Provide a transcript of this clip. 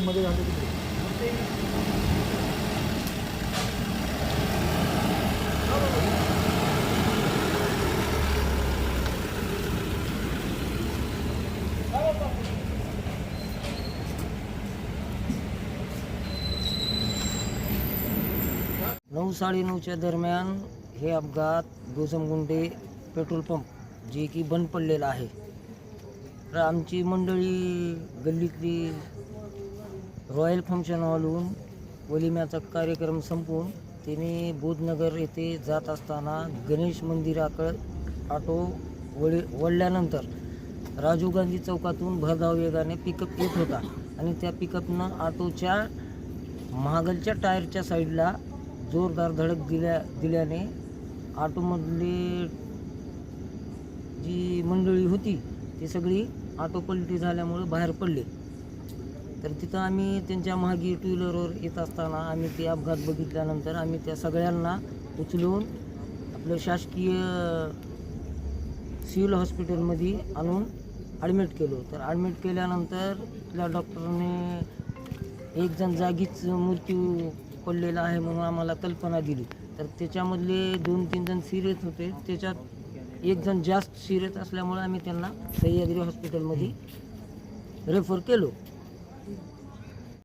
मध्ये 9:30च्या दरम्यान हे अपघात गोसमगुंडे पेट्रोल पंप जे की बंद पडलेला आहे. तर आमची मंडळी गल्लीतली रॉयल फंक्शन हॉलहून वलिम्याचा कार्यक्रम संपवून तिने बोधनगर येथे जात असताना गणेश मंदिराकडे ऑटो वळल्यानंतर राजीव गांधी चौकातून भरधाव वेगाने पिकअप येत होता आणि त्या पिकअपनं ऑटोच्या मागलच्या टायरच्या साईडला जोरदार धडक दिल्याने ऑटोमधली जी मंडळी होती ती सगळी ऑटो पलटी झाल्यामुळे बाहेर पडले. तर तिथं आम्ही त्यांच्या मागे टू व्हीलरवर येत असताना आम्ही ते अपघात बघितल्यानंतर आम्ही त्या सगळ्यांना उचलून आपलं शासकीय सिव्हिल हॉस्पिटलमध्ये आणून ॲडमिट केलो. तर ॲडमिट केल्यानंतर त्या डॉक्टरने एक जण जागीच मृत्यू पडलेला आहे म्हणून आम्हाला कल्पना दिली. तर त्याच्यामधले 2-3 जण सिरियस होते, त्याच्यात एक जण जास्त सिरियस असल्यामुळे आम्ही त्यांना सह्याद्री हॉस्पिटलमध्ये रेफर केलो.